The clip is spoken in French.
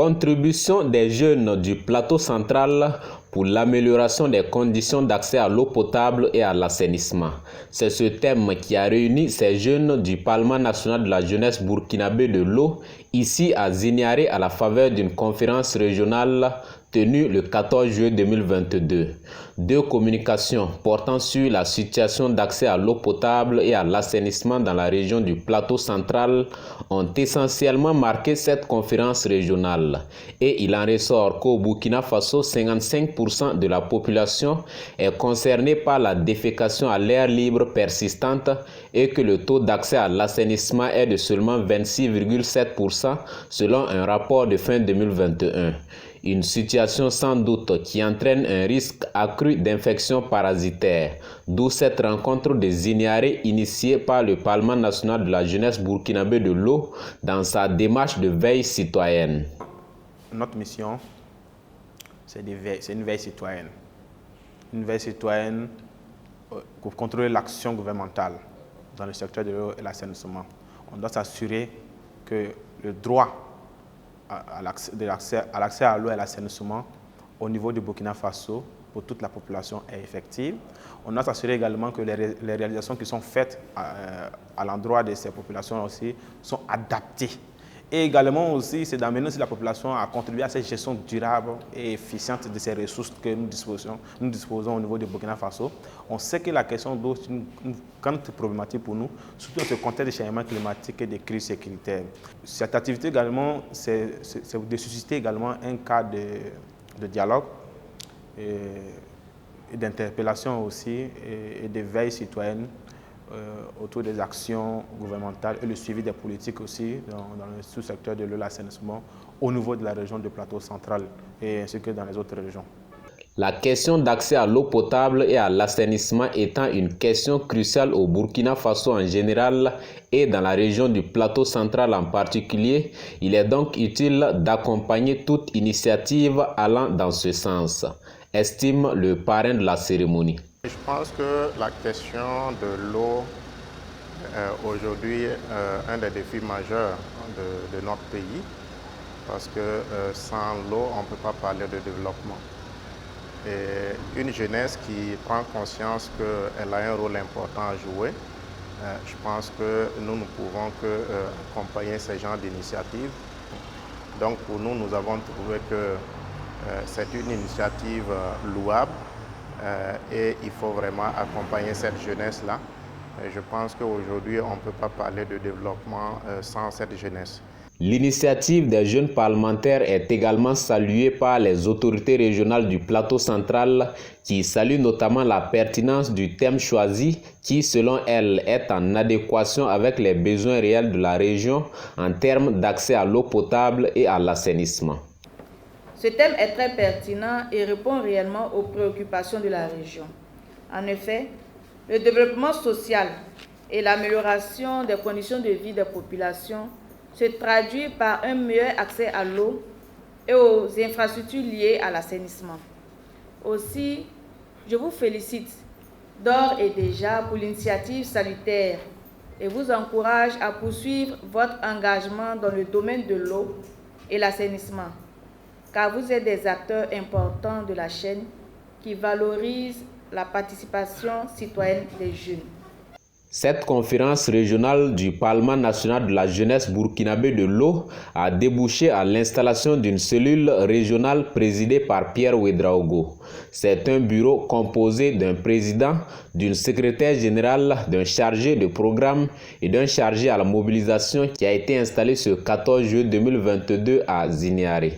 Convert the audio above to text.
Contribution des jeunes du plateau central pour l'amélioration des conditions d'accès à l'eau potable et à l'assainissement. C'est ce thème qui a réuni ces jeunes du Parlement national de la jeunesse burkinabé de l'eau, ici à Ziniaré, à la faveur d'une conférence régionale tenue le 14 juillet 2022. Deux communications portant sur la situation d'accès à l'eau potable et à l'assainissement dans la région du plateau central ont essentiellement marqué cette conférence régionale. Et il en ressort qu'au Burkina Faso, 55% de la population est concernée par la défécation à l'air libre persistante et que le taux d'accès à l'assainissement est de seulement 26,7% selon un rapport de fin 2021. Une situation sans doute qui entraîne un risque accru d'infection parasitaire, d'où cette rencontre de Ziniaré initiée par le Parlement national de la jeunesse burkinabé de l'eau dans sa démarche de veille citoyenne. Notre mission, c'est une veille citoyenne. Une veille citoyenne pour contrôler l'action gouvernementale dans le secteur de l'eau et l'assainissement. On doit s'assurer que le droit à l'accès à l'eau et à l'assainissement au niveau du Burkina Faso pour toute la population est effective. On doit s'assurer également que les réalisations qui sont faites à l'endroit de ces populations aussi sont adaptées. Et également aussi, c'est d'amener aussi la population à contribuer à cette gestion durable et efficiente de ces ressources que nous disposons au niveau du Burkina Faso. On sait que la question d'eau est une grande problématique pour nous, surtout dans ce contexte de changement climatique et de crise sécuritaire. Cette activité également, c'est de susciter également un cadre de dialogue et d'interpellation aussi et de veille citoyenne autour des actions gouvernementales et le suivi des politiques aussi dans le sous-secteur de l'assainissement au niveau de la région du plateau central et ainsi que dans les autres régions. La question d'accès à l'eau potable et à l'assainissement étant une question cruciale au Burkina Faso en général et dans la région du plateau central en particulier, il est donc utile d'accompagner toute initiative allant dans ce sens, estime le parrain de la cérémonie. Je pense que la question de l'eau est aujourd'hui un des défis majeurs de notre pays parce que sans l'eau, on ne peut pas parler de développement. Et une jeunesse qui prend conscience qu'elle a un rôle important à jouer, je pense que nous ne pouvons qu'accompagner ces genres d'initiatives. Donc pour nous, nous avons trouvé que c'est une initiative louable. Et il faut vraiment accompagner cette jeunesse-là. Je pense qu'aujourd'hui, on ne peut pas parler de développement sans cette jeunesse. L'initiative des jeunes parlementaires est également saluée par les autorités régionales du plateau central qui saluent notamment la pertinence du thème choisi qui, selon elles, est en adéquation avec les besoins réels de la région en termes d'accès à l'eau potable et à l'assainissement. Ce thème est très pertinent et répond réellement aux préoccupations de la région. En effet, le développement social et l'amélioration des conditions de vie des populations se traduit par un meilleur accès à l'eau et aux infrastructures liées à l'assainissement. Aussi, je vous félicite d'ores et déjà pour l'initiative salutaire et vous encourage à poursuivre votre engagement dans le domaine de l'eau et l'assainissement, car vous êtes des acteurs importants de la chaîne qui valorisent la participation citoyenne des jeunes. Cette conférence régionale du Parlement national de la jeunesse burkinabé de l'eau a débouché à l'installation d'une cellule régionale présidée par Pierre Ouédraogo. C'est un bureau composé d'un président, d'une secrétaire générale, d'un chargé de programme et d'un chargé à la mobilisation qui a été installé ce 14 juillet 2022 à Ziniaré.